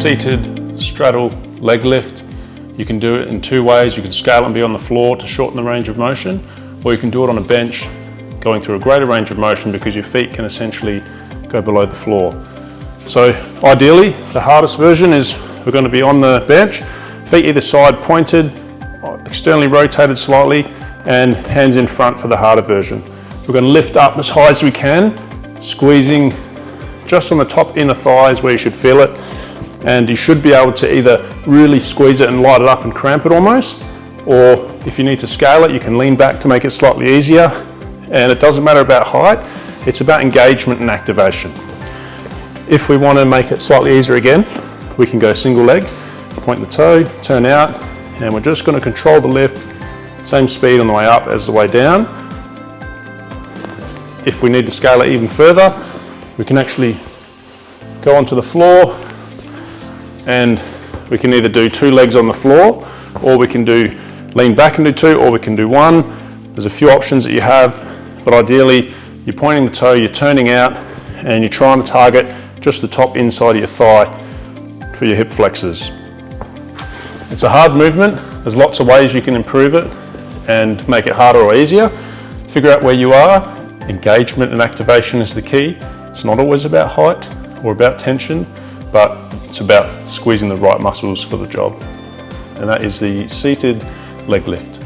seated straddle leg lift. You can do it in two ways. You can scale and be on the floor to shorten the range of motion, or you can do it on a bench, going through a greater range of motion because your feet can essentially go below the floor. So ideally, the hardest version is we're going to be on the bench, feet either side pointed, externally rotated slightly, and hands in front for the harder version. We're going to lift up as high as we can, squeezing just on the top inner thighs where you should feel it. And you should be able to either really squeeze it and light it up and cramp it almost, or if you need to scale it, you can lean back to make it slightly easier. And it doesn't matter about height, it's about engagement and activation. If we want to make it slightly easier again, we can go single leg, point the toe, turn out, and we're just going to control the lift, same speed on the way up as the way down. If we need to scale it even further, we can actually go onto the floor, and we can either do two legs on the floor, or we can do lean back and do two, or we can do one. There's a few options that you have, but ideally you're pointing the toe, you're turning out, and you're trying to target just the top inside of your thigh for your hip flexors. It's a hard movement. There's lots of ways you can improve it and make it harder or easier. Figure out where you are. Engagement and activation is the key. It's not always about height or about tension, but it's about squeezing the right muscles for the job. And that is the seated leg lift.